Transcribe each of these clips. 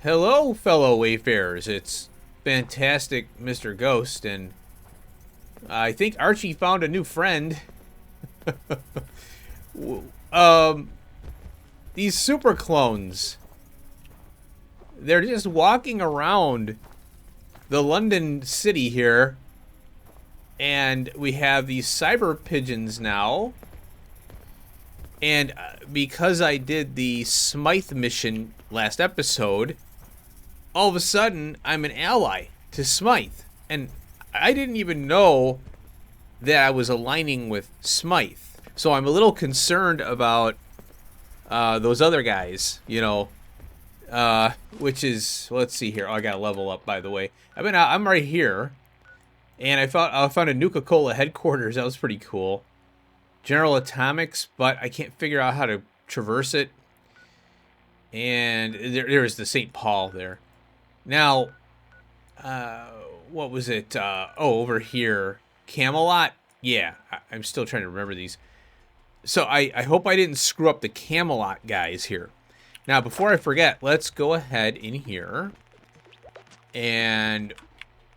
Hello, fellow Wayfarers. It's fantastic Mr. Ghost, and I think Archie found a new friend. um, these super clones, they're just walking around the London city here, and we have these cyber pigeons now. And because I did the Smythe mission last episode, all of a sudden, I'm an ally to Smythe. And I didn't even know that I was aligning with Smythe. So I'm a little concerned about those other guys, you know. Which is, let's see here. Oh, I gotta level up, by the way. I'm right here. And I found a Nuka-Cola headquarters. That was pretty cool. General Atomics, but I can't figure out how to traverse it. And there's the St. Paul there. Now, what was it? Over here. Camelot? Yeah, I'm still trying to remember these. So I hope I didn't screw up the Camelot guys here. Now, before I forget, let's go ahead in here. And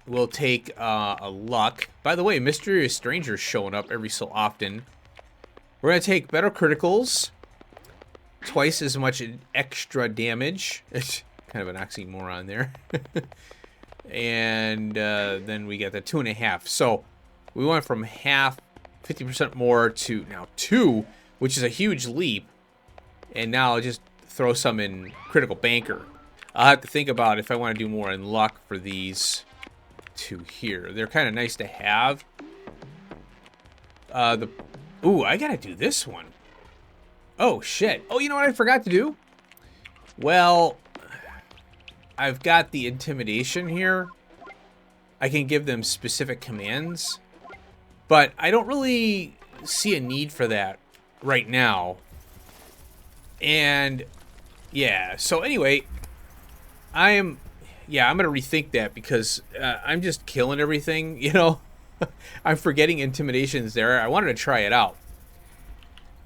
we'll take a luck. By the way, Mysterious Stranger's showing up every so often. We're going to take better criticals. Twice as much extra damage. It's kind of an oxymoron there. And then we get the 2.5. So we went from half, 50% more to now 2, which is a huge leap. And now I'll just throw some in Critical Banker. I'll have to think about if I want to do more in luck for these two here. They're kind of nice to have. Ooh, I gotta do this one. Oh, shit. Oh, you know what I forgot to do? Well, I've got the intimidation here. I can give them specific commands. But I don't really see a need for that right now. And, yeah. So, anyway, I'm gonna rethink that because I'm just killing everything, you know? I'm forgetting intimidation's there. I wanted to try it out.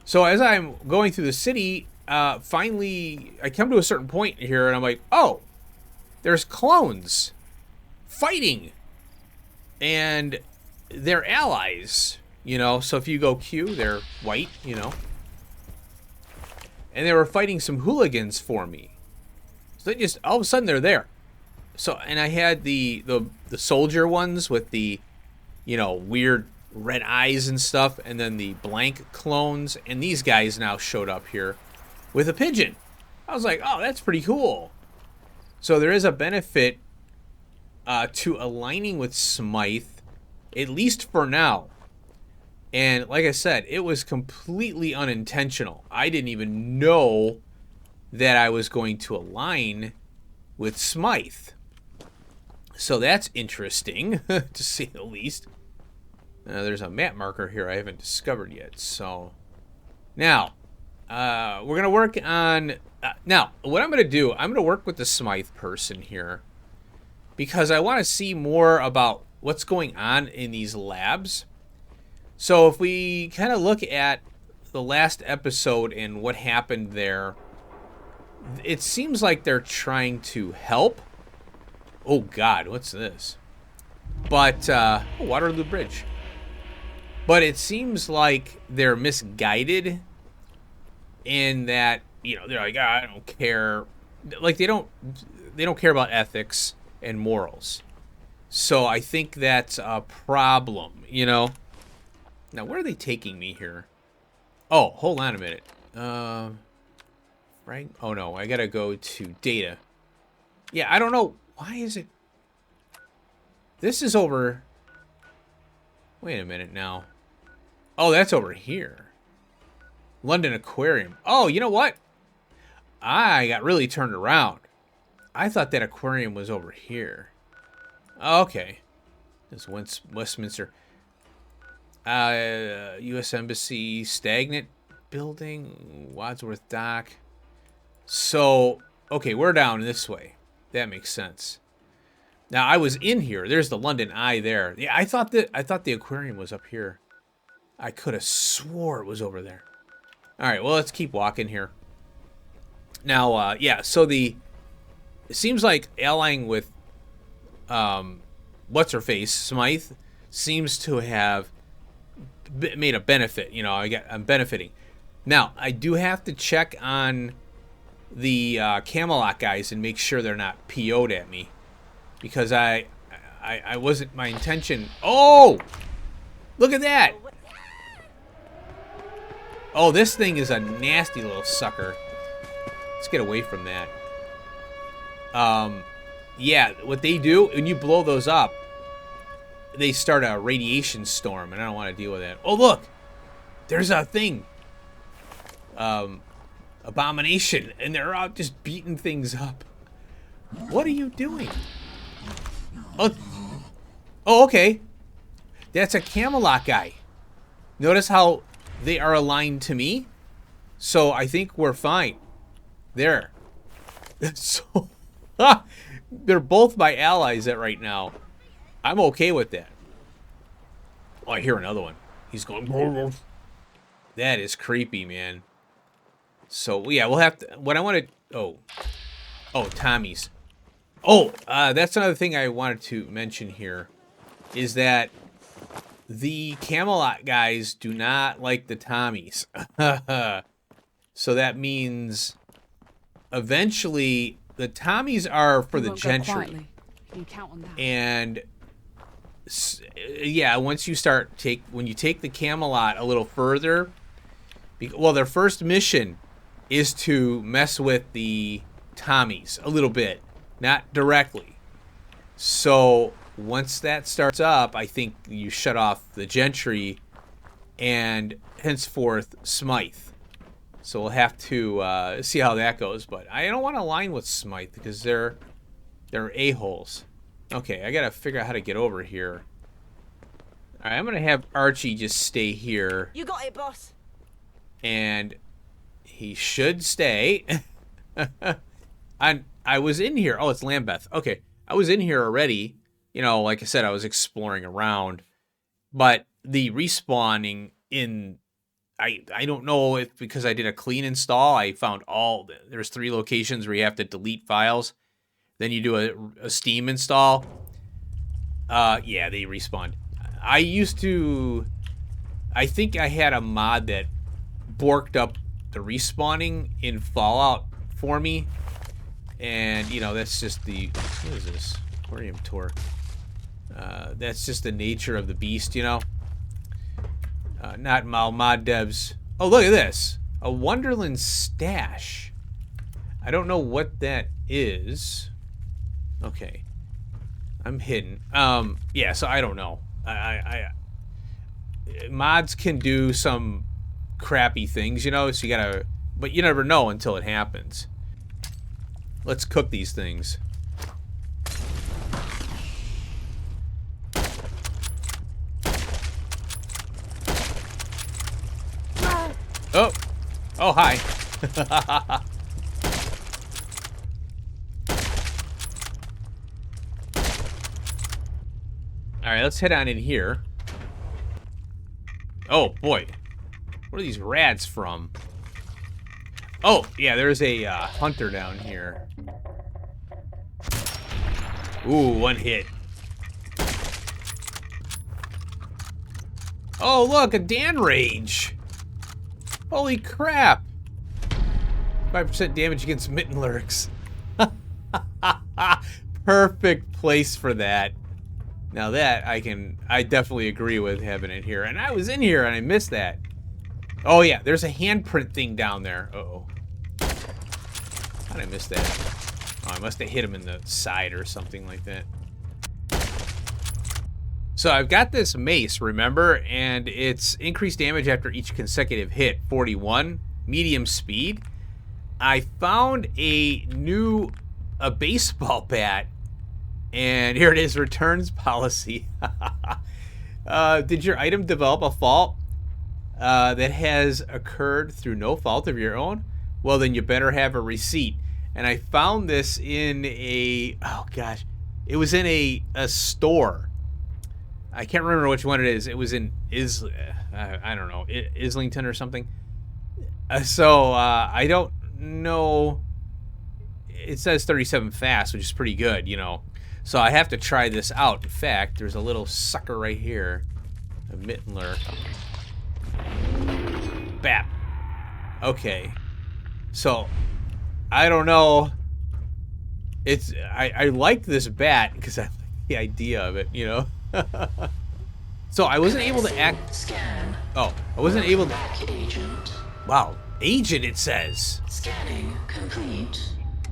So as I'm going through the city, finally, I come to a certain point here, and I'm like, oh, there's clones fighting. And they're allies, you know? So if you go Q, they're white, you know? And they were fighting some hooligans for me. So they just, all of a sudden, they're there. So, and I had the soldier ones with the, you know, weird red eyes and stuff, and then the blank clones, and these guys now showed up here with a pigeon. I was like, oh, that's pretty cool. So there is a benefit to aligning with Smythe, at least for now. And like I said, it was completely unintentional. I didn't even know that I was going to align with Smythe. So that's interesting, to say the least. There's a map marker here I haven't discovered yet. So now, we're going to work on... now, what I'm going to do, I'm going to work with the Smythe person here. Because I want to see more about what's going on in these labs. So if we kind of look at the last episode and what happened there, it seems like they're trying to help. Oh, God, what's this? But, Waterloo Bridge. But it seems like they're misguided in that, you know, they're like, I don't care. Like, they don't care about ethics and morals. So I think that's a problem, you know? Now, where are they taking me here? Oh, hold on a minute. Right? Oh, no, I gotta go to data. Yeah, I don't know. Why is it... This is over... Wait a minute now. Oh, that's over here. London Aquarium. Oh, you know what? I got really turned around. I thought that aquarium was over here. Okay. This Westminster. U.S. Embassy, Stagnant Building, Wadsworth Dock. So, okay, we're down this way. That makes sense. Now, I was in here. There's the London Eye there. Yeah, I thought the aquarium was up here. I could have swore it was over there. All right, well, let's keep walking here. Now, yeah, so the it seems like allying with what's her face, Smythe, seems to have made a benefit. You know, I'm benefiting. Now I do have to check on the Camelot guys and make sure they're not PO'd at me, because I wasn't my intention. Oh, look at that! Oh, this thing is a nasty little sucker. Let's get away from that. Yeah, what they do when you blow those up, they start a radiation storm, and I don't want to deal with that. Oh, look, there's a thing. Abomination, and they're out just beating things up. What are you doing? Oh, okay. That's a Camelot guy. Notice how they are aligned to me? So I think we're fine. There. So, they're both my allies right now. I'm okay with that. Oh, I hear another one. He's going... That is creepy, man. So, yeah, we'll have to... What I want to... Oh, Tommies. Oh, that's another thing I wanted to mention here. Is that the Camelot guys do not like the Tommies. So that means... Eventually, the Tommies are for the gentry. You can count on that. And... Yeah, once you start... When you take the Camelot a little further... Well, their first mission... is to mess with the Tommies a little bit, not directly. So once that starts up, I think you shut off the gentry and henceforth Smythe. So we'll have to see how that goes. But I don't want to align with Smythe because they're a-holes. Okay, I gotta figure out how to get over here. All right, I'm gonna have Archie just stay here. You got it, boss. And he should stay. I was in here. Oh, it's Lambeth. Okay. I was in here already. You know, like I said, I was exploring around. But the respawning in... I don't know if because I did a clean install, I found there's 3 locations where you have to delete files. Then you do a Steam install. Yeah, they respawned. I think I had a mod that borked up the respawning in Fallout for me, and you know that's just the what is this aquarium tour? That's just the nature of the beast, you know. Not mod devs. Oh, look at this, a Wonderland stash. I don't know what that is. Okay, I'm hidden. Yeah, so I don't know. Mods can do some crappy things, you know, so you gotta, but you never know until it happens. Let's cook these things. Oh, hi. All right, let's head on in here. Oh boy. What are these rats from? Oh, yeah, there's a hunter down here. Ooh, one hit. Oh, look, a Dan Rage. Holy crap. 5% damage against mitten lurks. Perfect place for that. Now that I definitely agree with having it here. And I was in here and I missed that. Oh yeah, there's a handprint thing down there. Uh-oh. How did I miss that? Oh, I must have hit him in the side or something like that. So I've got this mace, remember? And it's increased damage after each consecutive hit, 41, medium speed. I found a baseball bat, and here it is, returns policy. Did your item develop a fault that has occurred through no fault of your own? Well, then you better have a receipt. And I found this in a, oh gosh, it was in a store. I can't remember which one it is. It was in I don't know, Islington or something. So I don't know. it says 37 fast, which is pretty good, you know. So I have to try this out. In fact, there's a little sucker right here. A Mittler. Bap. Okay. So, I don't know. It's I like this bat because I like the idea of it, you know. So I wasn't able to act. Scan. Oh, I wasn't able to. Agent. Wow, agent it says. Scanning complete.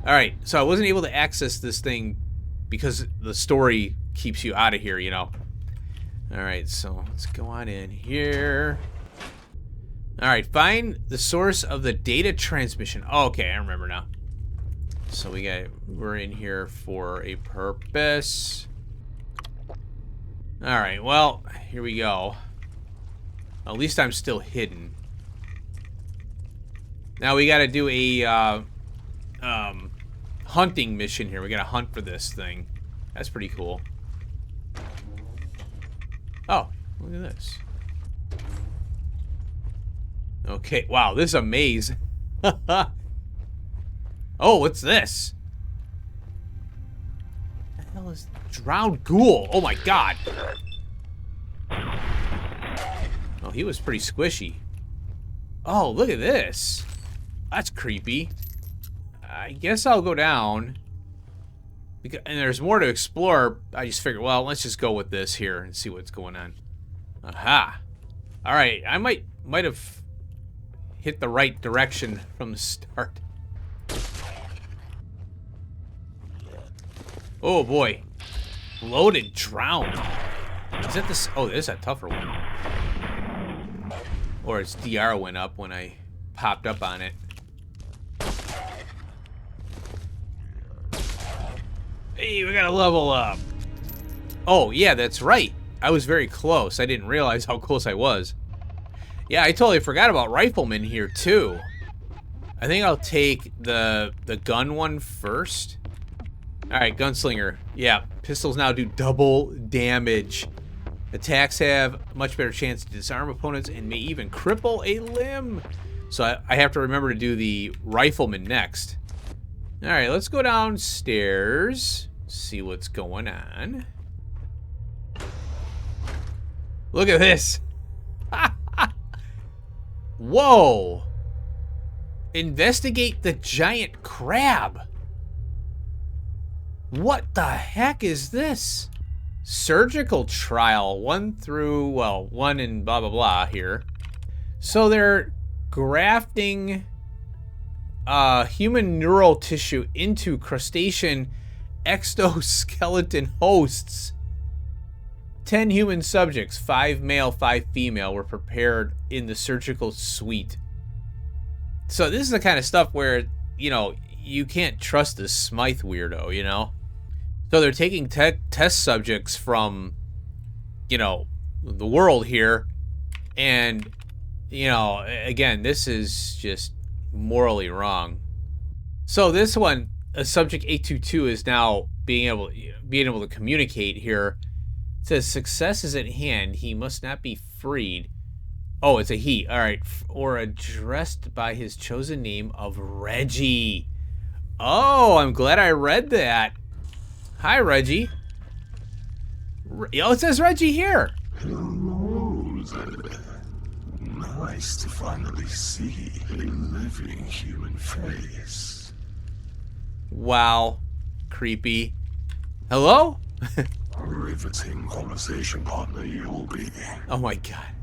All right, so I wasn't able to access this thing because the story keeps you out of here, you know. All right, so let's go on in here. All right, find the source of the data transmission. Oh, okay, I remember now. So we're in here for a purpose. All right, well, here we go. At least I'm still hidden. Now we got to do a hunting mission here. We got to hunt for this thing. That's pretty cool. Oh, look at this. Okay, wow, this is a maze. Oh, what's this? What the hell is drowned ghoul? Oh my god. Oh, he was pretty squishy. Oh, look at this. That's creepy. I guess I'll go down. And there's more to explore. I just figured, well, let's just go with this here and see what's going on. Aha. All right, I might have hit the right direction from the start. Oh boy. Loaded drowned. Is that this? Oh, there's a tougher one. Or its DR went up when I popped up on it. Hey, we gotta level up. Oh, yeah, that's right. I was very close. I didn't realize how close I was. Yeah, I totally forgot about Rifleman here, too. I think I'll take the gun one first. Alright, Gunslinger. Yeah, pistols now do double damage. Attacks have much better chance to disarm opponents and may even cripple a limb. So I have to remember to do the Rifleman next. Alright, let's go downstairs. See what's going on. Look at this. Whoa. Investigate the giant crab. What the heck is this? Surgical trial 1 through, well, 1 and blah, blah, blah here. So they're grafting human neural tissue into crustacean exoskeleton hosts. 10 human subjects, 5 male, 5 female, were prepared in the surgical suite. So this is the kind of stuff where, you know, you can't trust this Smythe weirdo, you know? So they're taking test subjects from, you know, the world here, and, you know, again, this is just morally wrong. So this one, subject 822 is now being able to communicate here. It says success is at hand. He must not be freed. Oh, it's a he. All right, or addressed by his chosen name of Reggie. Oh, I'm glad I read that. Hi, Reggie. Oh, it says Reggie here. Hello there. Nice to finally see a living human face. Wow. Creepy. Hello? A riveting conversation partner you'll be. Oh my god.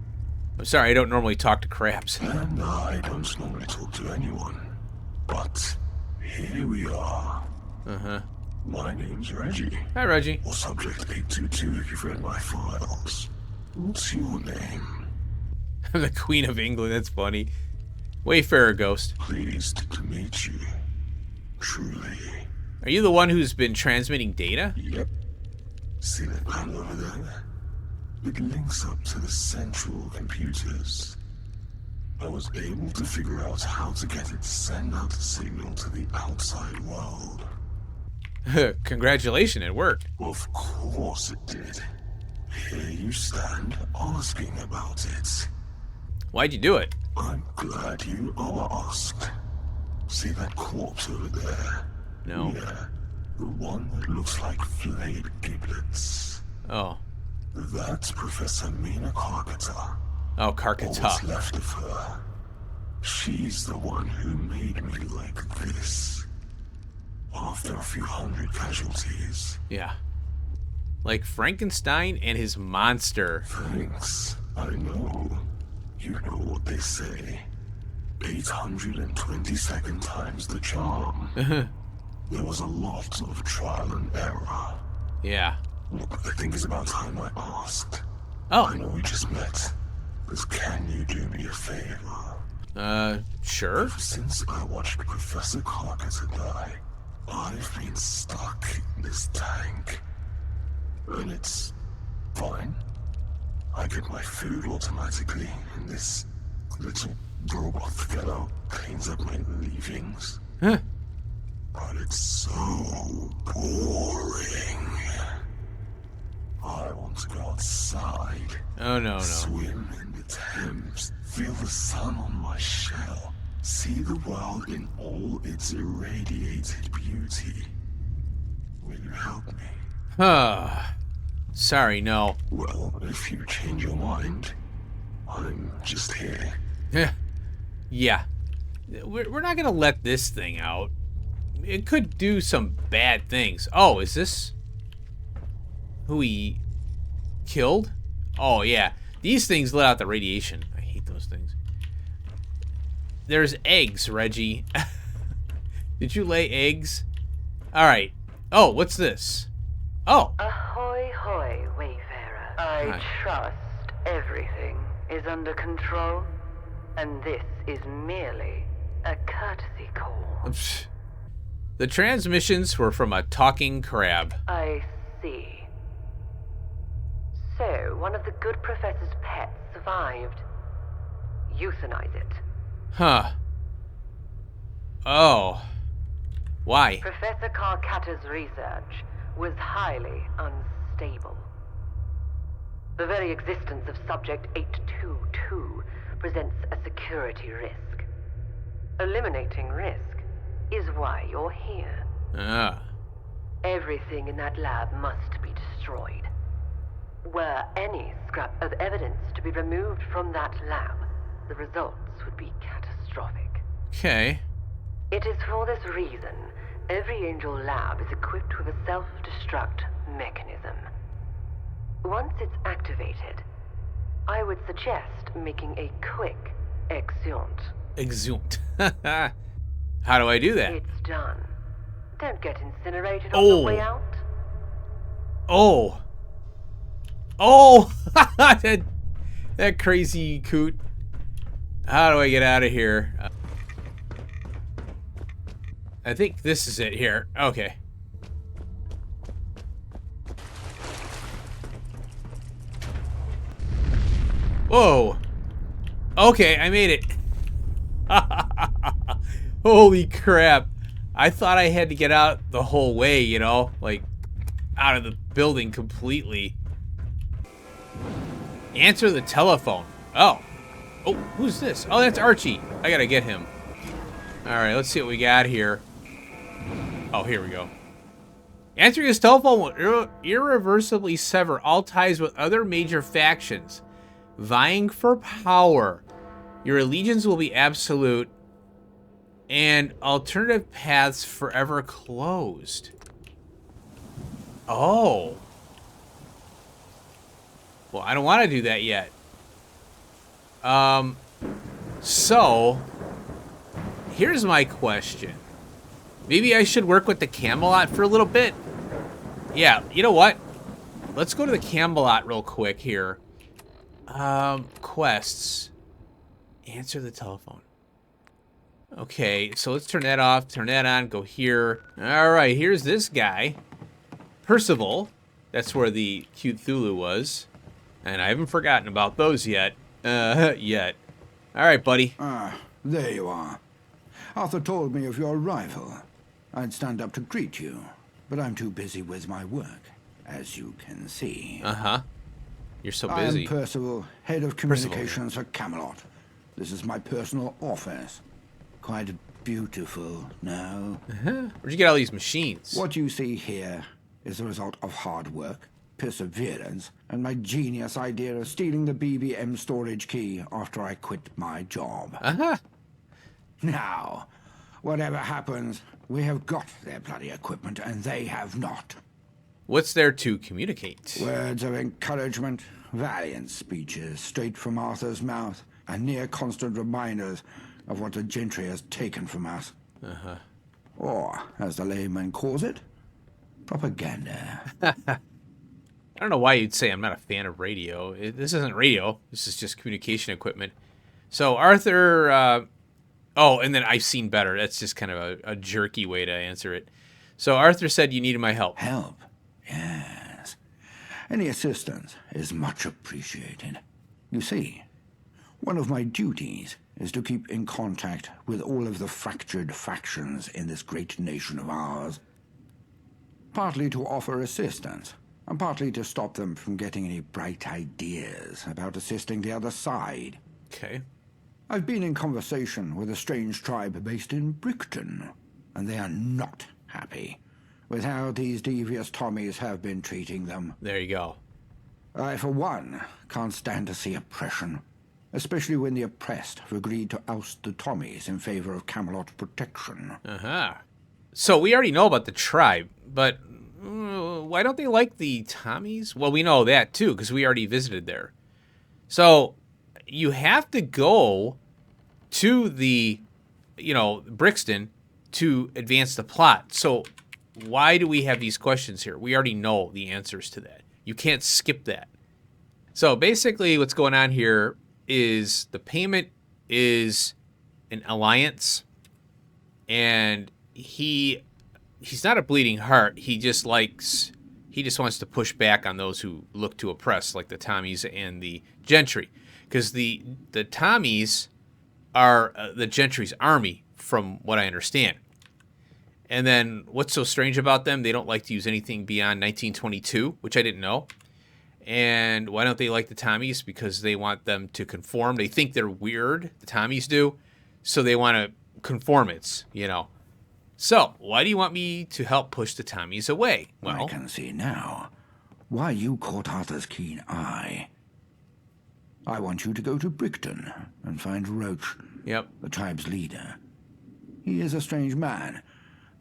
I'm sorry, I don't normally talk to crabs. And I don't normally talk to anyone. But here we are. Uh-huh. My name's Reggie. Hi, Reggie. Or Subject 822 if you've read my files. What's your name? I'm the Queen of England, that's funny. Wayfarer Ghost. Pleased to meet you. Truly. Are you the one who's been transmitting data? Yep. See that panel over there? It links up to the central computers. I was able to figure out how to get it to send out a signal to the outside world. Congratulations, it worked. Of course it did. Here you stand asking about it. Why'd you do it? I'm glad you asked. See that corpse over there? No. Yeah, the one that looks like flayed giblets. Oh. That's Professor Mina Carpenter. Oh, All what's Karkata. left of her. She's the one who made me like this. After a few hundred casualties. Yeah. Like Frankenstein and his monster. Thanks. I know. You know what they say. 822nd times the charm. There was a lot of trial and error. Yeah. Look, I think it's about time I asked. Oh. I know we just met, but can you do me a favor? Sure. Since I watched Professor Carpenter die, I've been stuck in this tank. And it's fine. I get my food automatically, and this little robot fellow cleans up my leavings. Huh. But it's so boring. I want to go outside. Oh, no, no. Swim in the Thames. Feel the sun on my shell. See the world in all its irradiated beauty. Will you help me? Sorry, no. Well, if you change your mind, I'm just here. Yeah. We're not gonna let this thing out. It could do some bad things. Oh, is this who he killed? Oh, yeah. These things let out the radiation. I hate those things. There's eggs, Reggie. Did you lay eggs? Alright. Oh, what's this? Oh. Ahoy, hoy, wayfarer. I Hi. trust everything is under control, and this is merely a courtesy call. The transmissions were from a talking crab. I see. So, one of the good professor's pets survived. Euthanize it. Huh. Oh. Why? Professor Carcata's research was highly unstable. The very existence of Subject 822 presents a security risk. Eliminating risk is why you're here. Ah. Everything in that lab must be destroyed. Were any scrap of evidence to be removed from that lab, the results would be catastrophic. Okay. It is for this reason every Angel lab is equipped with a self-destruct mechanism. Once it's activated, I would suggest making a quick exeunt. Exhumed. How do I do that? It's done. Don't get incinerated on Oh. the way out. Oh. Oh! that crazy coot. How do I get out of here? I think this is it here. Okay. Whoa. Okay, I made it. Holy crap. I thought I had to get out the whole way, you know? Like, out of the building completely. Answer the telephone. Oh. Oh, who's this? Oh, that's Archie. I gotta get him. Alright, let's see what we got here. Oh, here we go. Answering his telephone will irreversibly sever all ties with other major factions vying for power. Your allegiance will be absolute, and alternative paths forever closed. Oh. Well, I don't want to do that yet. So, here's my question. Maybe I should work with the Camelot for a little bit? Yeah, you know what? Let's go to the Camelot real quick here. Quests. Answer the telephone. Okay, so let's turn that off, turn that on, go here. Alright, here's this guy. Percival. That's where the cute Thulu was. And I haven't forgotten about those yet. Yet. Alright, buddy. Ah, there you are. Arthur told me of your arrival. I'd stand up to greet you, but I'm too busy with my work, as you can see. Uh-huh. You're so I busy. am Percival, head of communications for Camelot. This is my personal office. Quite beautiful now. Where'd you get all these machines? What you see here is the result of hard work, perseverance, and my genius idea of stealing the BBM storage key after I quit my job. Now, whatever happens, we have got their bloody equipment, and they have not. What's there to communicate? Words of encouragement, valiant speeches straight from Arthur's mouth, and near constant reminders of what the gentry has taken from us. Or, as the layman calls it, propaganda. I don't know why you'd say I'm not a fan of radio. This isn't radio. This is just communication equipment. So Arthur... oh, and then I've seen better. That's just kind of a jerky way to answer it. So Arthur said you needed my help. Help? Yes. Any assistance is much appreciated. You see, one of my duties is to keep in contact with all of the fractured factions in this great nation of ours. Partly to offer assistance, and partly to stop them from getting any bright ideas about assisting the other side. Okay. I've been in conversation with a strange tribe based in Brickton, and they are not happy with how these devious Tommies have been treating them. There you go. I, for one, can't stand to see oppression, especially when the oppressed have agreed to oust the Tommies in favor of Camelot protection. So we already know about the tribe, but why don't they like the Tommies? Well, we know that, too, because we already visited there. So you have to go to the, Brixton to advance the plot. So why do we have these questions here? We already know the answers to that. You can't skip that. So basically what's going on here is the payment is an alliance, and he's not a bleeding heart. He just wants to push back on those who look to oppress, like the Tommies and the gentry. Because the Tommies are the gentry's army, from what I understand. And then what's so strange about them? They don't like to use anything beyond 1922, which I didn't know. And why don't they like the Tommies? Because they want them to conform. They think they're weird, the Tommies do. So they want to conform it, So why do you want me to help push the Tommies away? Well, I can see now why you caught Arthur's keen eye. I want you to go to Brickton and find Roach, the tribe's leader. He is a strange man,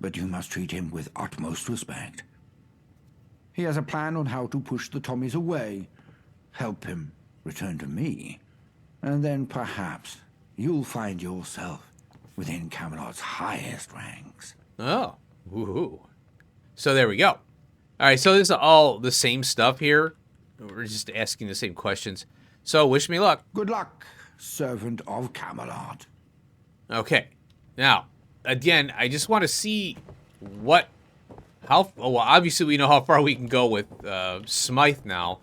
but you must treat him with utmost respect. He has a plan on how to push the Tommies away, help him return to me, and then perhaps you'll find yourself within Camelot's highest ranks. Oh, woohoo. So there we go. All right, so this is all the same stuff here. We're just asking the same questions. So wish me luck. Good luck, servant of Camelot. Okay. Now, again, I just want to see obviously we know how far we can go with Smythe now.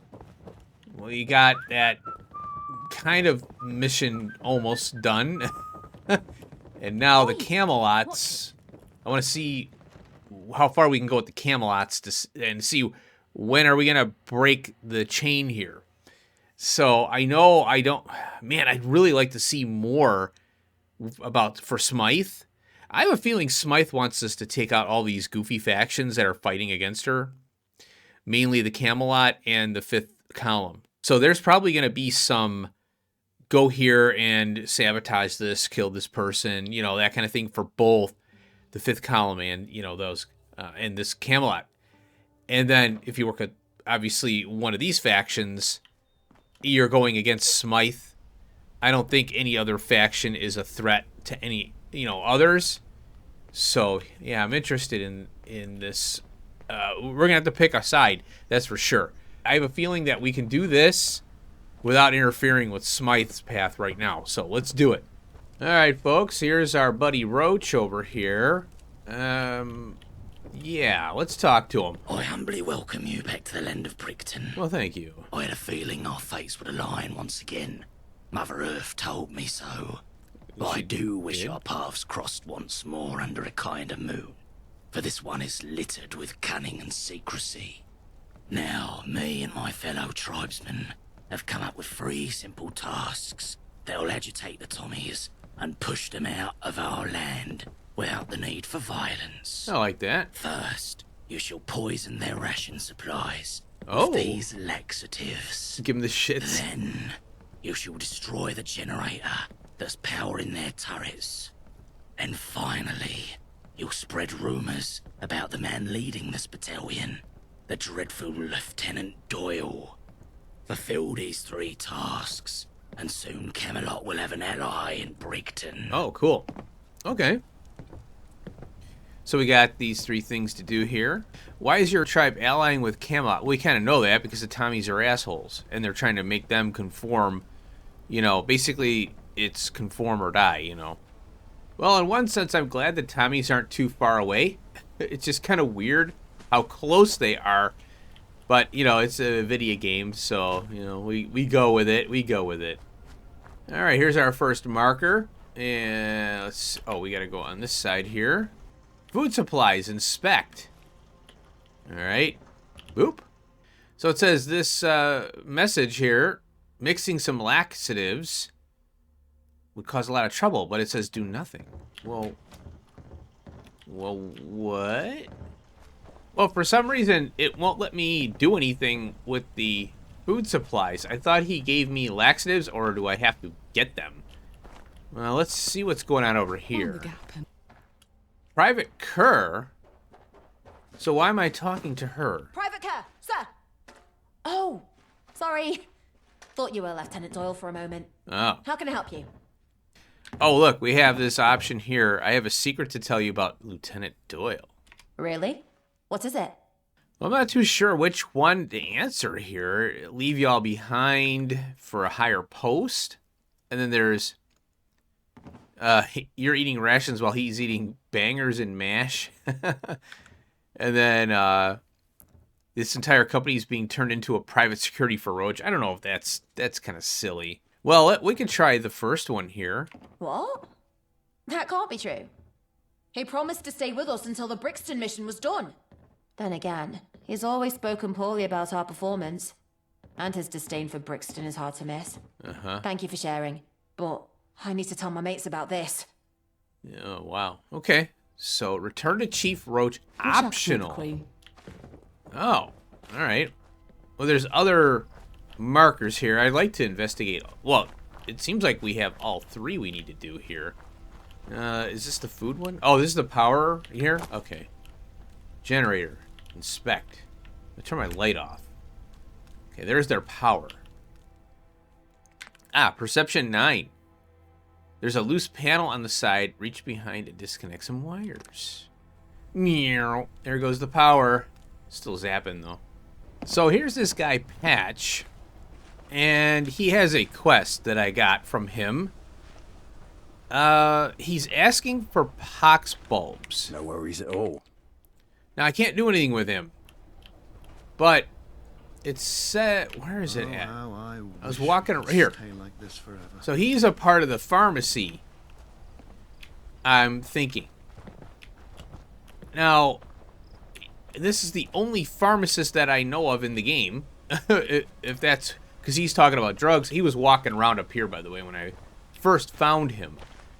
We got that kind of mission almost done. And now the Camelots, I want to see how far we can go with the Camelots and see when are we going to break the chain here. So I'd really like to see more for Smythe. I have a feeling Smythe wants us to take out all these goofy factions that are fighting against her, mainly the Camelot and the Fifth Column. So there's probably going to be some go here and sabotage this, kill this person, that kind of thing for both the Fifth Column and, those, and this Camelot. And then if you work at, obviously, one of these factions, you're going against Smythe. I don't think any other faction is a threat to any, others. So, yeah, I'm interested in this. We're going to have to pick a side, that's for sure. I have a feeling that we can do this without interfering with Smythe's path right now. So let's do it. All right, folks, here's our buddy Roach over here. Yeah, let's talk to him. I humbly welcome you back to the land of Brickton. Well, thank you. I had a feeling our fates would align once again. Mother Earth told me so. But I do wish our paths crossed once more under a kinder moon, for this one is littered with cunning and secrecy. Now, me and my fellow tribesmen have come up with 3 simple tasks They'll agitate the Tommies and push them out of our land without the need for violence. I like that. First, you shall poison their ration supplies Oh. with these laxatives. Give him the shits. Then, you shall destroy the generator that's powering their turrets. And finally, you'll spread rumours about the man leading this battalion, the dreadful Lieutenant Doyle. Fulfill these 3 tasks, and soon Camelot will have an ally in Brigton. Oh, cool. Okay. So we got these 3 things to do here. Why is your tribe allying with Camelot? We kind of know that because the Tommies are assholes, and they're trying to make them conform. You know, basically, it's conform or die, you know. Well, in one sense, I'm glad the Tommies aren't too far away. It's just kind of weird how close they are. But, you know, it's a video game, so, you know, we go with it. We go with it. All right, here's our first marker. And let's... Oh, we got to go on this side here. Food supplies, inspect. All right. Boop. So it says this message here, mixing some laxatives would cause a lot of trouble, but it says do nothing. Well, what? Well, for some reason, it won't let me do anything with the food supplies. I thought he gave me laxatives, or do I have to get them? Well, let's see what's going on over here. Private Kerr? So why am I talking to her? Private Kerr, sir! Oh, sorry. Thought you were Lieutenant Doyle for a moment. Oh. How can I help you? Oh, look, we have this option here. I have a secret to tell you about Lieutenant Doyle. Really? What is it? Well, I'm not too sure which one to answer here. Leave y'all behind for a higher post. And then there's... you're eating rations while he's eating bangers and mash. And then this entire company is being turned into a private security for Roach. I don't know if that's kind of silly. Well, we could try the first one here. What? That can't be true. He promised to stay with us until the Brixton mission was done. Then again, he's always spoken poorly about our performance. And his disdain for Brixton is hard to miss. Uh-huh. Thank you for sharing. But I need to tell my mates about this. Oh, wow. Okay. So, return to Chief Roach optional. Oh, all right. Well, there's other markers here. I'd like to investigate. Well, it seems like we have all 3 we need to do here. Is this the food one? Oh, this is the power here? Okay. Generator. Inspect. I'm gonna turn my light off. Okay, there's their power. Ah, perception 9. There's a loose panel on the side. Reach behind and disconnect some wires. Meow. There goes the power. Still zapping, though. So here's this guy, Patch. And he has a quest that I got from him. He's asking for pox bulbs. No worries at all. Now, I can't do anything with him. But it said... Where is it at? I was walking around here. Like this forever. So he's a part of the pharmacy, I'm thinking. Now, this is the only pharmacist that I know of in the game. If that's... Because he's talking about drugs. He was walking around up here, by the way, when I first found him.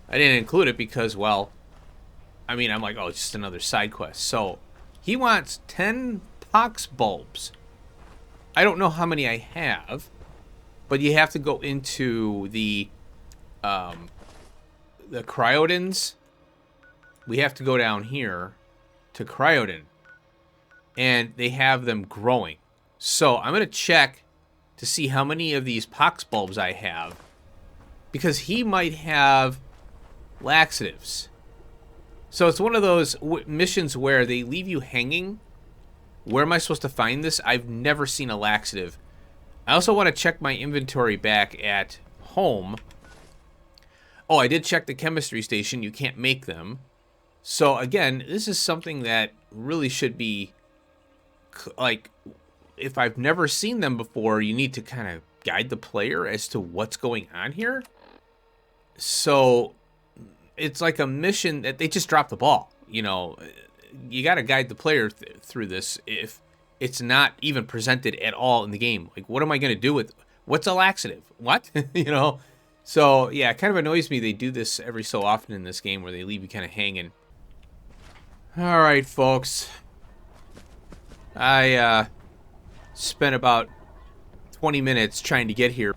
I didn't include it because, well... I mean, I'm like, oh, it's just another side quest. So, he wants 10 pox bulbs. I don't know how many I have. But you have to go into the Cryodins. We have to go down here to Cryodin. And they have them growing. So I'm going to check to see how many of these pox bulbs I have. Because he might have laxatives. So it's one of those missions where they leave you hanging. Where am I supposed to find this? I've never seen a laxative. I also want to check my inventory back at home. Oh, I did check the chemistry station. You can't make them. So, again, this is something that really should be, like, if I've never seen them before, you need to kind of guide the player as to what's going on here. So, it's like a mission that they just dropped the ball. You know, you got to guide the player through this if it's not even presented at all in the game. Like, what am I going to do with... What's a laxative? What? You know? So, yeah, it kind of annoys me they do this every so often in this game where they leave you kind of hanging. Alright, folks. I spent about 20 minutes trying to get here.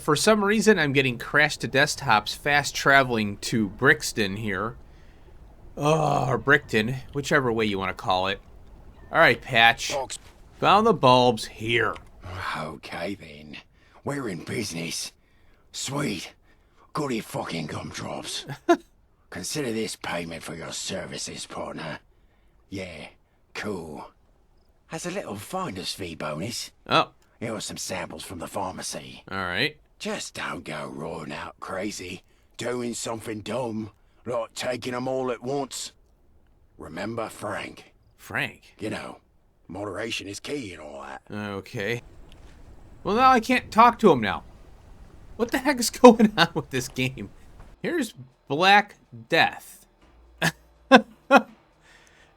For some reason, I'm getting crashed to desktops fast traveling to Brixton here. Or Brickton, whichever way you want to call it. Alright, Patch. Found the bulbs here. Okay, then. We're in business. Sweet. Goody fucking gumdrops. Consider this payment for your services, partner. Yeah, cool. As a little finder's fee bonus. Oh. Here are some samples from the pharmacy. Alright. Just don't go roaring out crazy, doing something dumb, like taking them all at once. Remember Frank. Frank? You know, moderation is key and all that. Okay. Well, now I can't talk to him now. What the heck is going on with this game? Here's Black Death.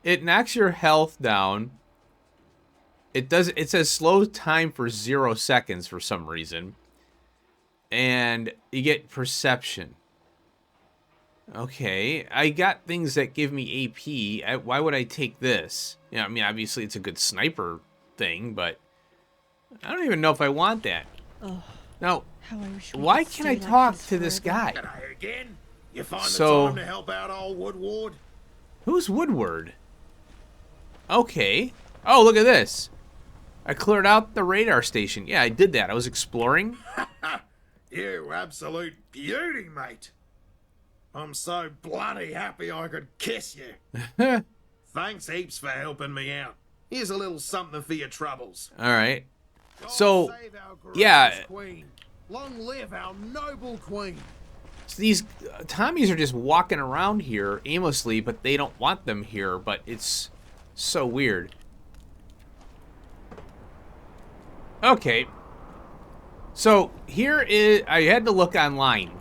It knocks your health down. It says slow time for 0 seconds for some reason. And you get perception. Okay, I got things that give me AP. Why would I take this? Yeah, I mean, obviously it's a good sniper thing, but I don't even know if I want that. Oh, now, I why can't I talk to this guy? G'day again. You find So- the time to help out old Woodward? Who's Woodward? Okay. Oh, look at this. I cleared out the radar station. Yeah, I did that. I was exploring. You absolute beauty, mate. I'm so bloody happy I could kiss you. Thanks heaps for helping me out. Here's a little something for your troubles. All right. God So, save our gracious yeah. Queen. Long live our noble queen. So these Tommies are just walking around here aimlessly, but they don't want them here, but it's so weird. Okay. So here is, I had to look online.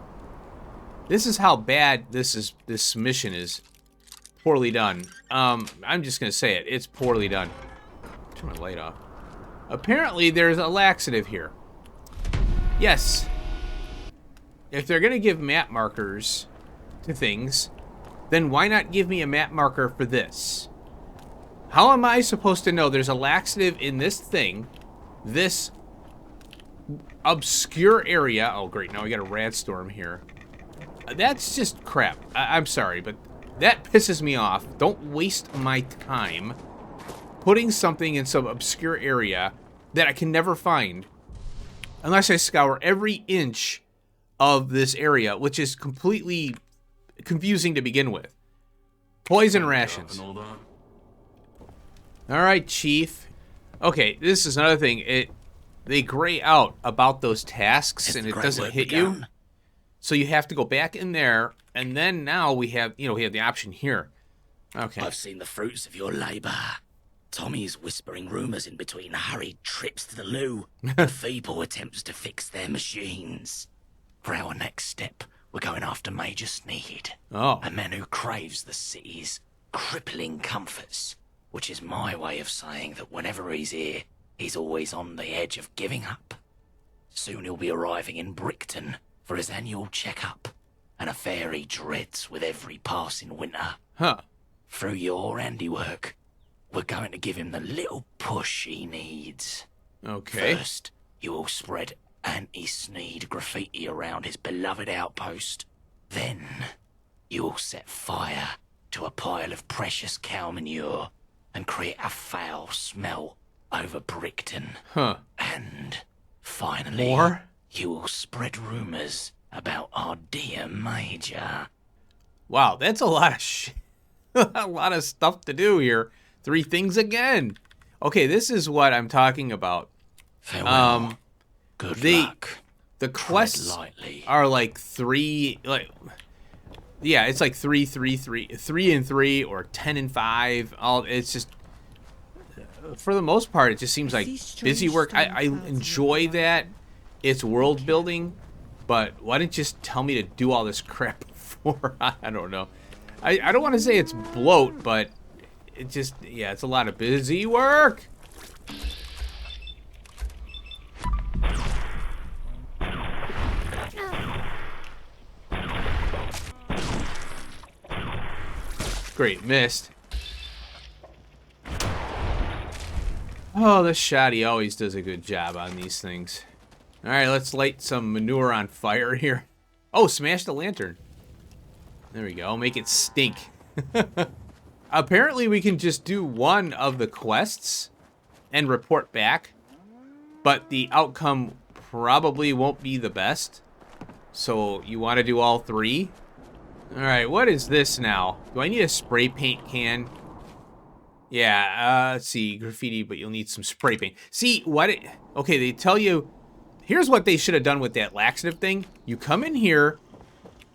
This is how bad this mission is. Poorly done. I'm just gonna say it. It's poorly done. Turn my light off. Apparently there's a laxative here. Yes. If they're gonna give map markers to things, then why not give me a map marker for this? How am I supposed to know there's a laxative in this thing, this obscure area? Oh great, now we got a rad storm here. That's just crap. I'm sorry, but that pisses me off. Don't waste my time putting something in some obscure area that I can never find unless I scour every inch of this area, which is completely confusing to begin with. Poison rations. Alright, Chief. Okay, this is another thing. They gray out about those tasks and it doesn't hit you. So you have to go back in there, and then now we have, we have the option here. Okay. I've seen the fruits of your labor. Tommy's whispering rumors in between hurried trips to the loo, and feeble attempts to fix their machines. For our next step, we're going after Major Sneed, a man who craves the city's crippling comforts, which is my way of saying that whenever he's here, he's always on the edge of giving up. Soon he'll be arriving in Brickton for his annual checkup, an affair he dreads with every passing winter. Through your handiwork, we're going to give him the little push he needs. Okay. First, you will spread anti-Sneed graffiti around his beloved outpost. Then, you will set fire to a pile of precious cow manure and create a foul smell over Brickton. And, finally, you will spread rumors about our dear Major. Wow, that's a lot of a lot of stuff to do here. 3 things again. Okay, this is what I'm talking about. Farewell. Good luck. The quests are like 3, yeah, it's like 3, 3, 3, 3 and 3, or 10 and 5. It's just, for the most part, it just seems like busy work. I enjoy that. It's world building, but why didn't you just tell me to do all this crap before? I don't know. I don't want to say it's bloat, but it just, yeah, it's a lot of busy work. Great, missed. Oh, this shotty always does a good job on these things. All right, let's light some manure on fire here. Oh, smash the lantern. There we go. Make it stink. Apparently, we can just do one of the quests and report back, but the outcome probably won't be the best. So you want to do all three? All right, what is this now? Do I need a spray paint can? Yeah, let's see, graffiti, but you'll need some spray paint. See, okay, they tell you, here's what they should have done with that laxative thing. You come in here,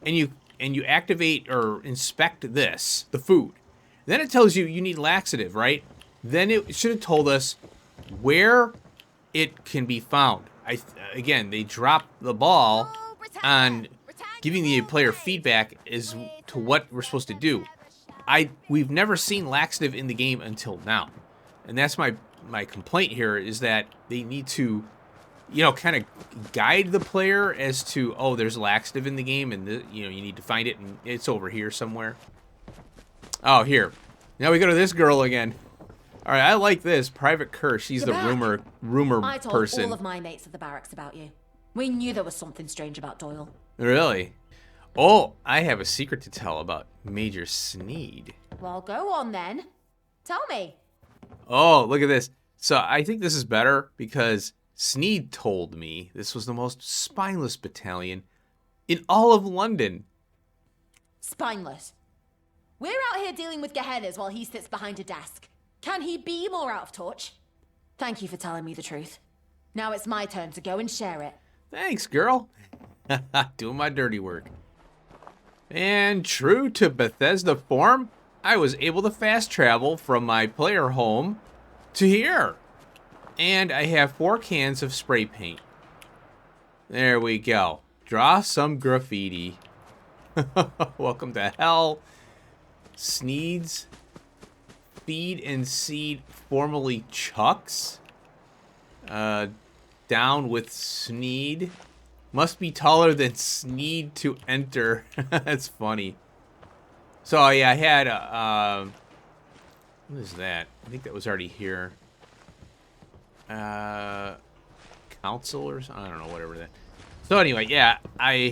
and you activate or inspect this, the food. Then it tells you you need laxative, right? Then it should have told us where it can be found. Again, they dropped the ball on giving the player feedback as to what we're supposed to do. We've never seen laxative in the game until now. And that's my complaint here, is that they need to, you know, kind of guide the player as to, oh, there's laxative in the game, and you need to find it, and it's over here somewhere. Oh, here. Now we go to this girl again. All right, I like this. Private Kerr. She's the rumor I told person. all of my mates at the barracks about you. We knew there was something strange about Doyle. Really? Oh, I have a secret to tell about Major Sneed. Well, go on then. Tell me. Oh, look at this. So I think this is better because Sneed told me this was the most spineless battalion in all of London. Spineless. We're out here dealing with Gehennas while he sits behind a desk. Can he be more out of touch? Thank you for telling me the truth. Now it's my turn to go and share it. Thanks, girl. Doing my dirty work. And true to Bethesda form, I was able to fast travel from my player home to here. And I have 4 cans of spray paint. There we go. Draw some graffiti. Welcome to hell. Sneed's Feed and Seed, formerly Chucks. Down with Sneed. Must be taller than Sneed to enter. That's funny. So yeah, I had what is that? I think that was already here. Counselors? I don't know, whatever that. So anyway, yeah, I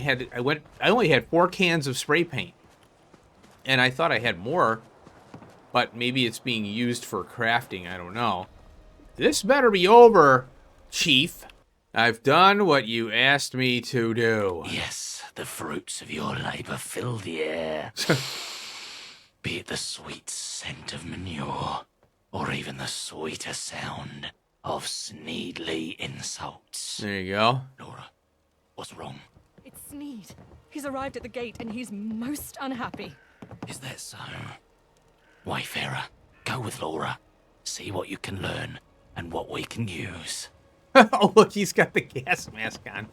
only had 4 cans of spray paint. And I thought I had more, but maybe it's being used for crafting, I don't know. This better be over, Chief. I've done what you asked me to do. Yes, the fruits of your labor fill the air. Be it the sweet scent of manure, or even the sweeter sound of Sneedly insults. There you go. Laura, what's wrong? It's Sneed. He's arrived at the gate and he's most unhappy. Is that so? Wayfarer, go with Laura. See what you can learn and what we can use. Oh, look, he's got the gas mask on.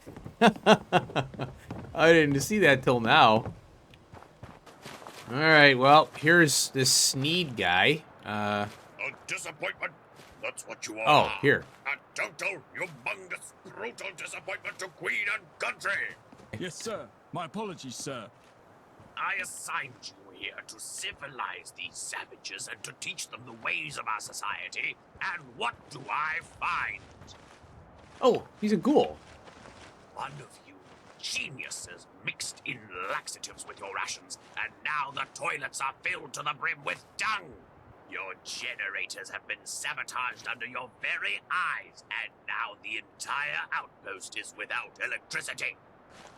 I didn't see that till now. All right, well, here's this Sneed guy. A disappointment. That's what you are. Oh, here. A total, humongous, brutal disappointment to Queen and country. Yes, sir. My apologies, sir. I assigned you here to civilize these savages and to teach them the ways of our society. And what do I find? Oh, he's a ghoul. One of you geniuses mixed in laxatives with your rations, and now the toilets are filled to the brim with dung. Your generators have been sabotaged under your very eyes, and now the entire outpost is without electricity.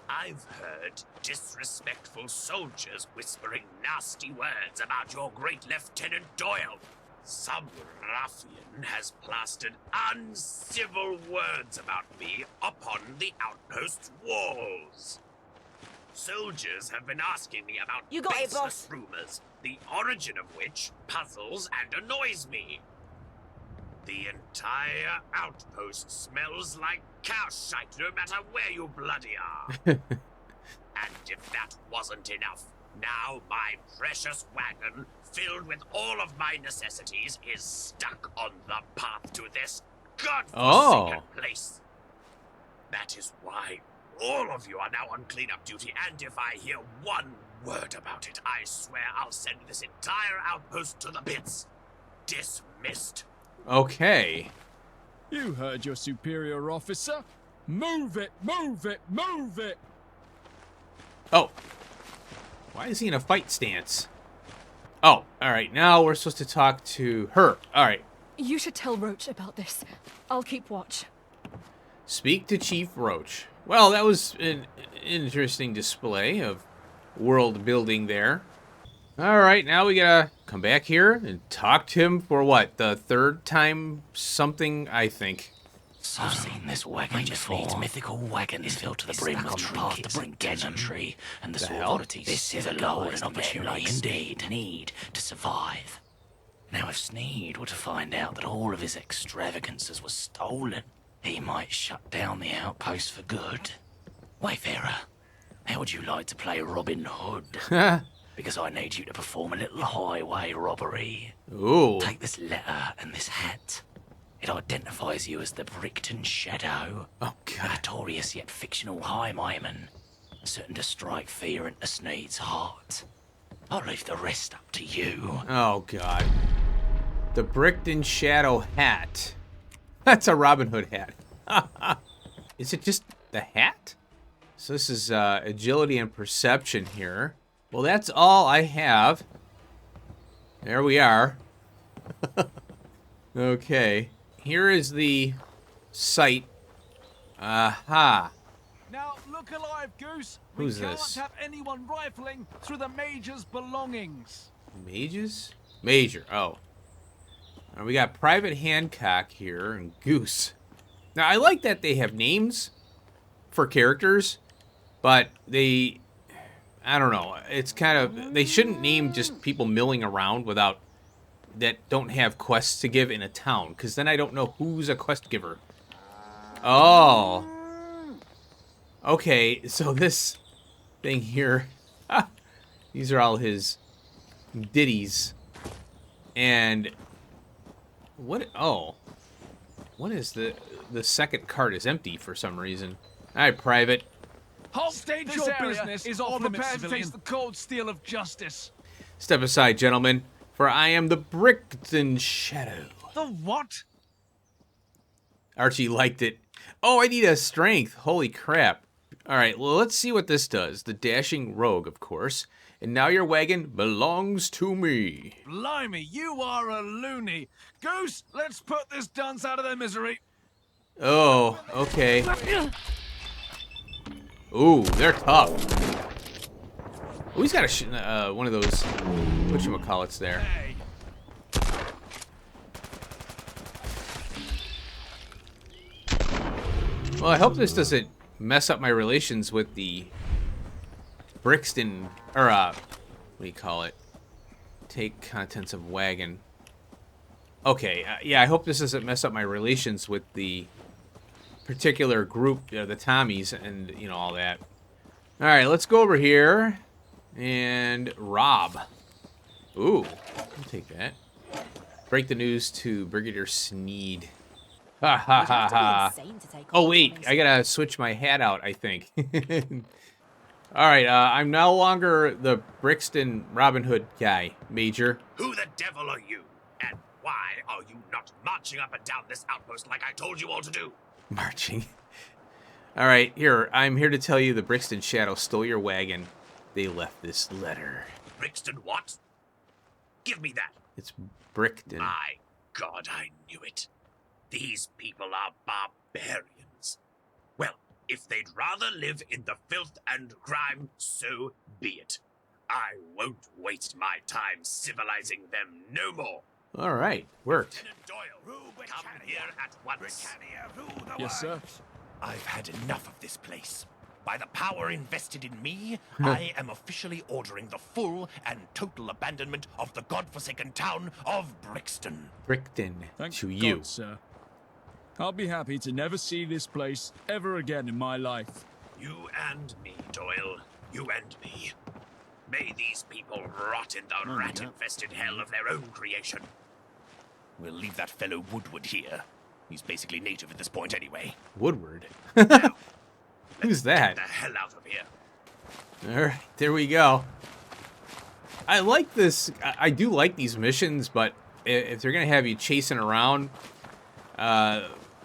I've heard disrespectful soldiers whispering nasty words about your great Lieutenant Doyle. Some ruffian has plastered uncivil words about me upon the outpost walls. Soldiers have been asking me about You got it, baseless boss. rumors, the origin of which puzzles and annoys me. The entire outpost smells like cow shite, no matter where you bloody are. And if that wasn't enough, now my precious wagon, filled with all of my necessities, is stuck on the path to this godforsaken place. That is why all of you are now on cleanup duty, and if I hear one word about it, I swear I'll send this entire outpost to the pits. Dismissed. Okay. You heard your superior officer. Move it, move it, move it! Oh. Why is he in a fight stance? Oh, alright. Now we're supposed to talk to her. Alright. You should tell Roach about this. I'll keep watch. Speak to Chief Roach. Well, that was an interesting display of world building there. Alright, now we gotta come back here and talk to him for what? The third time something, I think. I've seen this wagon before. Mythical wagon is filled to the brim with trinkets and gadgetry, and the authorities. This is a golden opportunity indeed. Need to survive. Now, if Sneed were to find out that all of his extravagances were stolen, he might shut down the outpost for good. Wayfarer, how would you like to play Robin Hood? Because I need you to perform a little highway robbery. Ooh. Take this letter and this hat. It identifies you as the Brickton Shadow. Oh, God. A notorious yet fictional highwayman, certain to strike fear into Sneed's heart. I'll leave the rest up to you. Oh, God. The Brickton Shadow hat. That's a Robin Hood hat. Is it just the hat? So this is agility and perception here. Well, that's all I have. There we are. Okay. Here is the site. Aha. Now, look alive, Goose. Who's we can't this? have anyone rifling through the Major's belongings. Mages? Major. Oh. We got Private Hancock here and Goose. Now, I like that they have names for characters, but they... I don't know. It's kind of... They shouldn't name just people milling around without... that don't have quests to give in a town, because then I don't know who's a quest giver. Oh. Okay, so this thing here... these are all his ditties. And... what? Oh. What is the second cart is empty for some reason. Alright, Private. Halt! Your business is off limits, civilian. Prepare to face the cold steel of justice. Step aside, gentlemen, for I am the Brickton Shadow. The what? Archie liked it. Oh, I need a strength. Holy crap. Alright, well, let's see what this does. The dashing rogue, of course. And now your wagon belongs to me. Blimey, you are a loony. Goose, let's put this dunce out of their misery. Oh, okay. Ooh, they're tough. Oh, he's got a one of those whatchamacallits there. Hey. Well, I hope this doesn't mess up my relations with the Brixton, or what do you call it? Take contents of wagon. Okay, yeah, I hope this doesn't mess up my relations with the particular group, the Tommies, and, you know, all that. All right, let's go over here and rob. Ooh, I'll take that. Break the news to Brigadier Sneed. Ha ha ha ha. Oh, wait, I gotta switch my hat out, I think. All right, I'm no longer the Brixton Robin Hood guy, Major. Who the devil are you? And why are you not marching up and down this outpost like I told you all to do? Marching. All right, here. I'm here to tell you the Brixton Shadow stole your wagon. They left this letter. Brixton what? Give me that. It's Brickton. My God, I knew it. These people are barbarians. Well, if they'd rather live in the filth and grime, so be it. I won't waste my time civilizing them no more. All right, worked. Doyle, come here at once. Yes, sir. I've had enough of this place. By the power invested in me, I am officially ordering the full and total abandonment of the godforsaken town of Brixton. Brickton, Thank to you. God, sir. I'll be happy to never see this place ever again in my life. You and me, Doyle. You and me. May these people rot in the rat-infested hell of their own creation. We'll leave that fellow Woodward here. He's basically native at this point anyway. Woodward? Now, Who's that? get the hell out of here. All right, there we go. I like this. I do like these missions, but if they're gonna have you chasing around,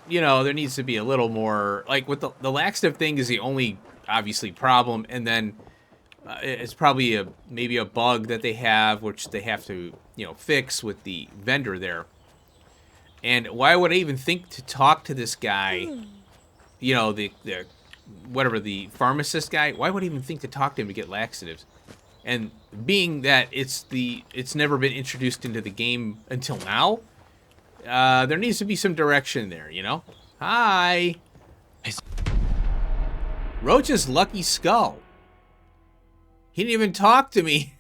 you know, there needs to be a little more. Like with the laxative thing is the only obviously problem, and then it's probably maybe a bug that they have, which they have to, you know, fix with the vendor there. And why would I even think to talk to this guy? You know, the whatever, the pharmacist guy. Why would I even think to talk to him to get laxatives? And being that it's never been introduced into the game until now, there needs to be some direction there, you know? Hi. Roach's lucky skull. He didn't even talk to me.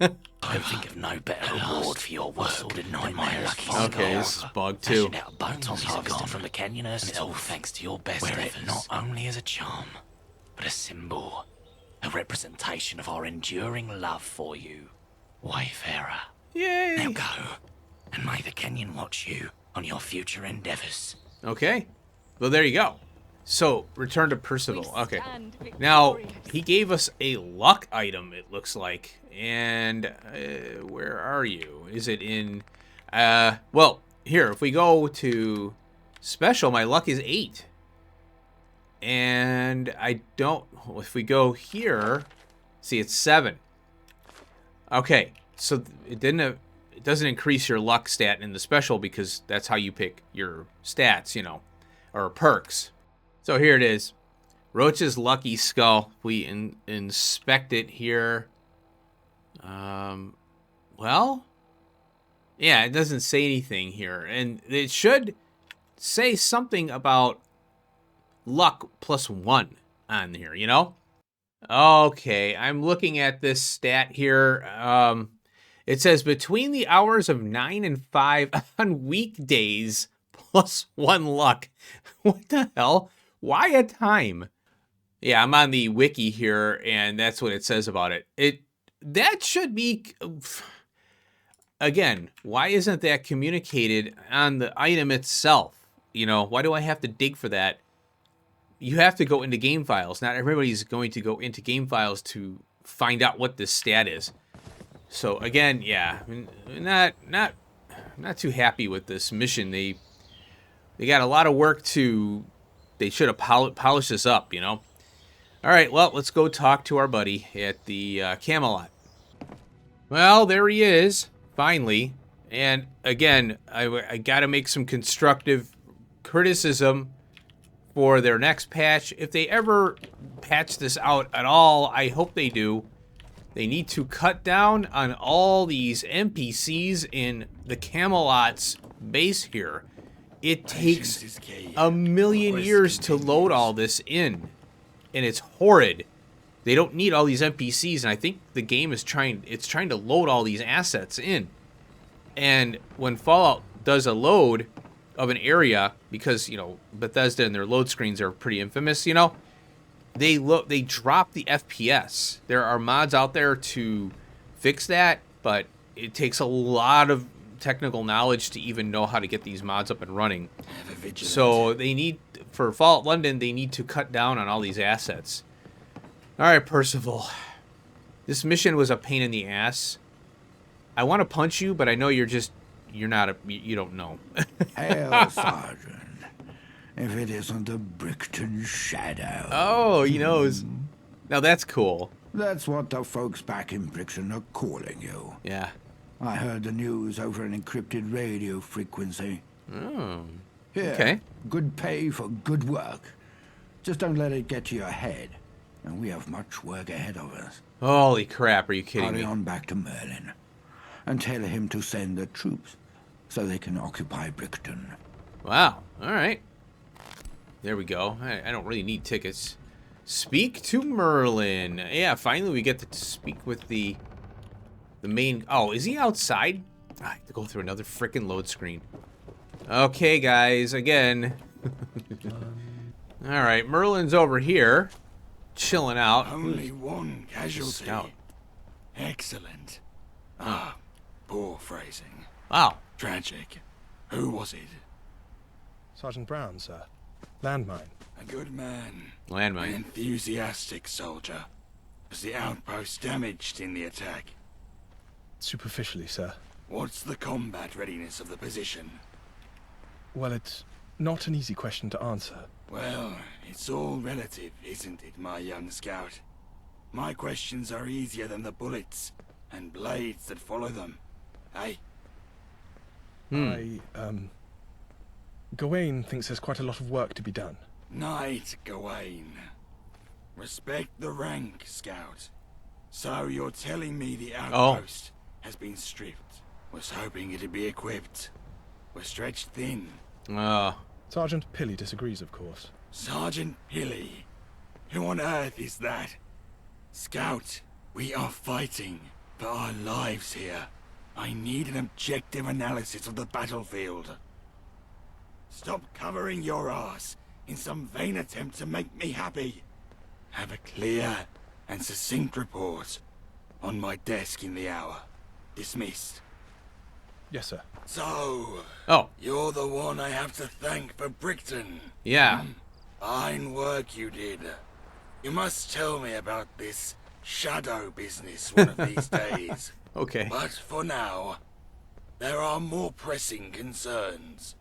I can think of no better reward for your work than my lucky skull. Okay, this is bug too. Tommies are gone from the canyon herself, all thanks to your best efforts. Not only as a charm, but a symbol, a representation of our enduring love for you, Wayfarer. Yay! Now go, and may the canyon watch you on your future endeavors. Okay, well there you go. So, return to Percival. Okay. Now, he gave us a luck item, it looks like. And, where are you? Is it in... well, here, if we go to special, my luck is 8. And I don't... If we go here... See, it's 7. Okay, so it doesn't increase your luck stat in the special because that's how you pick your stats, you know, or perks. So here it is, Roach's lucky skull. We inspect it here. Well, yeah, it doesn't say anything here, and it should say something about luck +1 on here, you know? Okay, I'm looking at this stat here. It says between the hours of 9 and 5 on weekdays, +1 luck. What the hell? Why a time? Yeah, I'm on the wiki here, and that's what it says about it. That should be... Again, why isn't that communicated on the item itself? You know, why do I have to dig for that? You have to go into game files. Not everybody's going to go into game files to find out what this stat is. So again, yeah, not too happy with this mission. They got a lot of work to... They should have polished this up, you know? All right, well, let's go talk to our buddy at the Camelot. Well, there he is, finally. And again, I got to make some constructive criticism for their next patch. If they ever patch this out at all, I hope they do. They need to cut down on all these NPCs in the Camelot's base here. It takes a million years to load all this in, and it's horrid. They don't need all these NPCs, and I think the game is trying to load all these assets in. And when Fallout does a load of an area, because, you know, Bethesda and their load screens are pretty infamous, you know, they drop the FPS. There are mods out there to fix that, but it takes a lot of technical knowledge to even know how to get these mods up and running. So they need, for Fallout London, they need to cut down on all these assets. All right, Percival. This mission was a pain in the ass. I want to punch you, but I know you don't know. Hail, Sergeant. If it isn't the Brixton Shadow. Oh, he knows. Now that's cool. That's what the folks back in Brixton are calling you. Yeah. I heard the news over an encrypted radio frequency. Oh. Here, okay. Good pay for good work. Just don't let it get to your head. And we have much work ahead of us. Holy crap, are you kidding me? Hurry on back to Merlin. And tell him to send the troops so they can occupy Brixton. Wow. All right. There we go. I don't really need tickets. Speak to Merlin. Yeah, finally we get to speak with the main... Oh, is he outside? I have to go through another freaking load screen. Okay, guys, again. All right, Merlin's over here, chilling out. Only one casualty. Scout. Excellent. Ah, poor phrasing. Wow. Tragic. Who was it? Sergeant Brown, sir. Landmine. A good man. Landmine. An enthusiastic soldier. Was the outpost damaged in the attack? superficially, sir. What's the combat readiness of the position? Well, it's not an easy question to answer. Well, it's all relative, isn't it, my young scout? My questions are easier than the bullets and blades that follow them. Eh? Gawain thinks there's quite a lot of work to be done. Knight Gawain. Respect the rank, scout. So you're telling me the outpost has been stripped? Was hoping it'd be equipped. We're stretched thin. Sergeant Pilly disagrees, of course. Sergeant Pilly? Who on earth is that? Scout, we are fighting for our lives here. I need an objective analysis of the battlefield. Stop covering your ass in some vain attempt to make me happy. Have a clear and succinct report on my desk in the hour. Dismissed. Yes, sir. So, you're the one I have to thank for Brickton. Yeah. Fine work you did. You must tell me about this shadow business one of these days. Okay. But for now, there are more pressing concerns.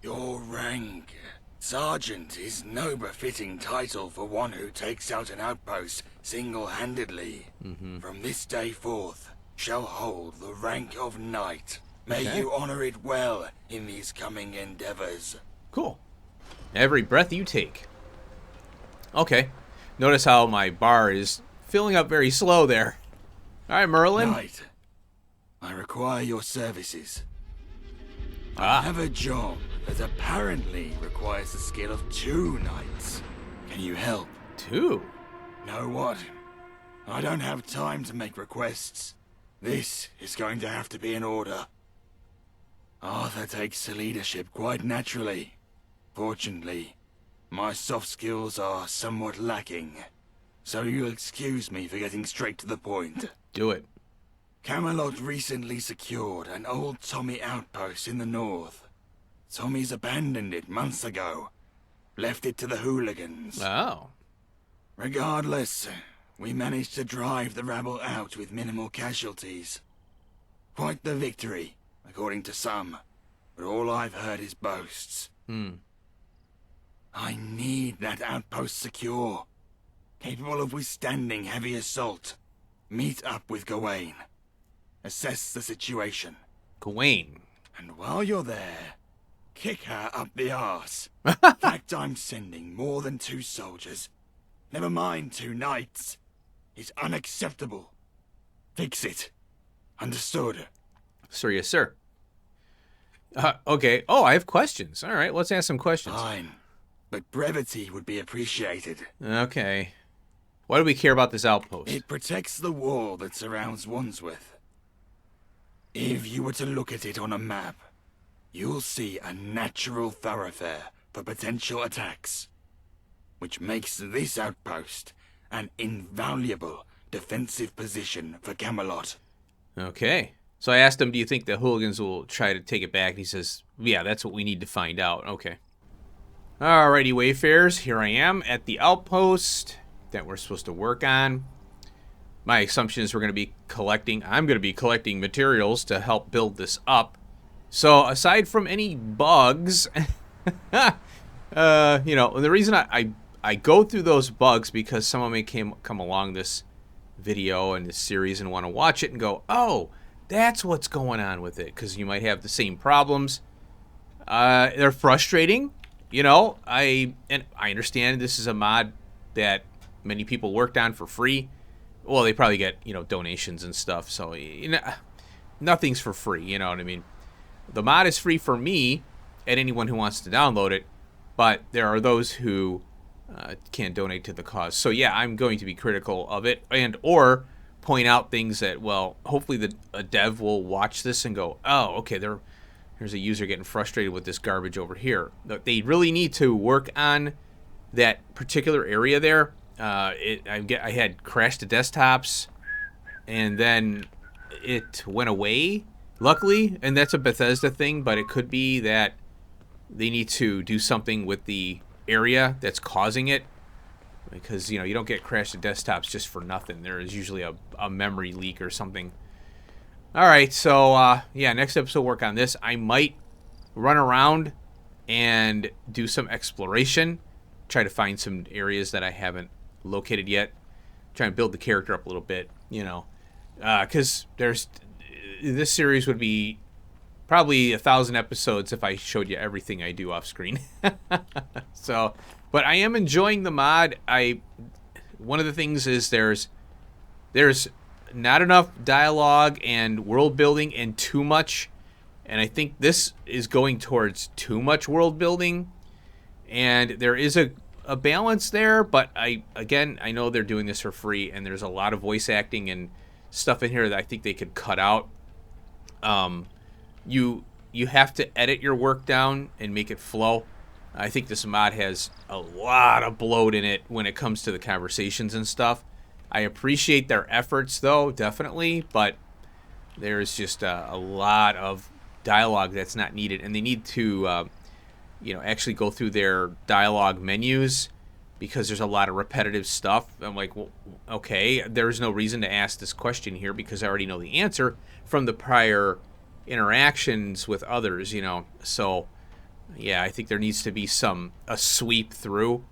Your rank. Sergeant is no befitting title for one who takes out an outpost single-handedly. From this day forth, shall hold the rank of knight. May you honor it well in these coming endeavors. Cool. Every breath you take. Okay. Notice how my bar is filling up very slow there. All right, Merlin. Knight, I require your services. I have a job that apparently requires the skill of 2 knights. Can you help? 2? Know what? I don't have time to make requests. This is going to have to be an order. Arthur takes the leadership quite naturally. Fortunately, my soft skills are somewhat lacking. So you'll excuse me for getting straight to the point. Do it. Camelot recently secured an old Tommy outpost in the north. Tommy's abandoned it months ago. Left it to the hooligans. Oh. Regardless, we managed to drive the rabble out with minimal casualties. Quite the victory, according to some. But all I've heard is boasts. I need that outpost secure. Capable of withstanding heavy assault. Meet up with Gawain. Assess the situation. Gawain. And while you're there, kick her up the arse. Fact I'm sending more than 2 soldiers. Never mind 2 knights. It's unacceptable. Fix it. Understood? Sir, yes, sir. Okay. Oh, I have questions. All right, let's ask some questions. Fine. But brevity would be appreciated. Okay. Why do we care about this outpost? It protects the wall that surrounds Wandsworth. If you were to look at it on a map, you'll see a natural thoroughfare for potential attacks, which makes this outpost an invaluable defensive position for Camelot. Okay. So I asked him, do you think the hooligans will try to take it back? And he says, yeah, that's what we need to find out. Okay. Alrighty, Wayfarers. Here I am at the outpost that we're supposed to work on. My assumption is I'm going to be collecting materials to help build this up. So aside from any bugs, the reason I go through those bugs because someone may come along this video and this series and want to watch it and go, oh, that's what's going on with it, because you might have the same problems. They're frustrating, I understand this is a mod that many people worked on for free. Well, they probably get, donations and stuff, so, nothing's for free, you know what I mean? The mod is free for me and anyone who wants to download it, but there are those who can't donate to the cause. So, yeah, I'm going to be critical of it or point out things that, well, hopefully a dev will watch this and go, oh, okay, here's a user getting frustrated with this garbage over here. They really need to work on that particular area there. I had crashed the desktops, and then it went away, luckily, and that's a Bethesda thing, but it could be that they need to do something with the area that's causing it, because, you don't get crashed the desktops just for nothing. There is usually a memory leak or something. All right, so yeah, next episode work on this. I might run around and do some exploration, try to find some areas that I haven't located yet, try and build the character up a little bit, you know, because this series would be probably 1,000 episodes if I showed you everything I do off screen. So, but I am enjoying the mod. One of the things is there's not enough dialogue and world building and too much, and I think this is going towards too much world building, and there is a balance there, but I know they're doing this for free, and there's a lot of voice acting and stuff in here that I think they could cut out. You have to edit your work down and make it flow. I think this mod has a lot of bloat in it when it comes to the conversations and stuff. I appreciate their efforts, though, definitely, but there's just a lot of dialogue that's not needed, and they need to, actually go through their dialogue menus because there's a lot of repetitive stuff. I'm like, well, okay, there's no reason to ask this question here because I already know the answer from the prior interactions with others, So, yeah, I think there needs to be a sweep through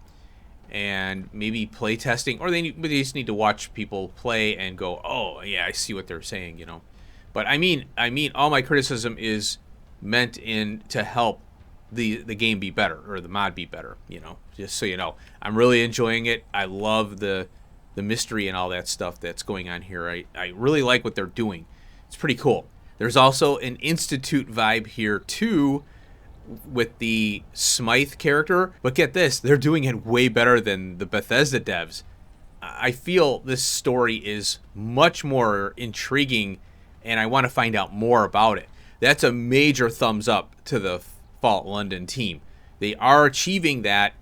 and maybe play testing, or they just need to watch people play and go, oh yeah, I see what they're saying, But I mean, all my criticism is meant to help the game be better, or the mod be better, Just so you know, I'm really enjoying it. I love the mystery and all that stuff that's going on here. I really like what they're doing. It's pretty cool. There's also an Institute vibe here too, with the Smythe character, but get this, they're doing it way better than the Bethesda devs. I feel this story is much more intriguing, and I want to find out more about it. That's a major thumbs up to the Fallout London team. They are achieving that,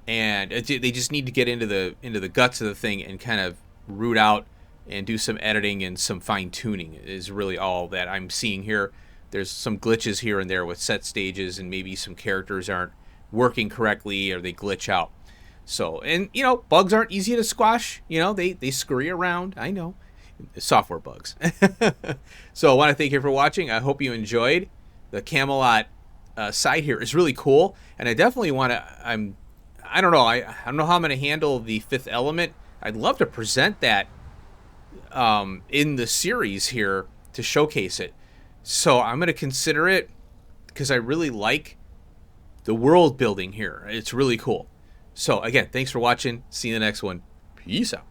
and they just need to get into the guts of the thing and kind of root out and do some editing and some fine tuning is really all that I'm seeing here. There's some glitches here and there with set stages, and maybe some characters aren't working correctly or they glitch out. So, and bugs aren't easy to squash. They scurry around. I know, software bugs. So I want to thank you for watching. I hope you enjoyed. The Camelot side here is really cool, and I definitely want to. I don't know. I don't know how I'm going to handle the Fifth Element. I'd love to present that in the series here to showcase it. So I'm going to consider it because I really like the world building here. It's really cool. So again, thanks for watching. See you in the next one. Peace out.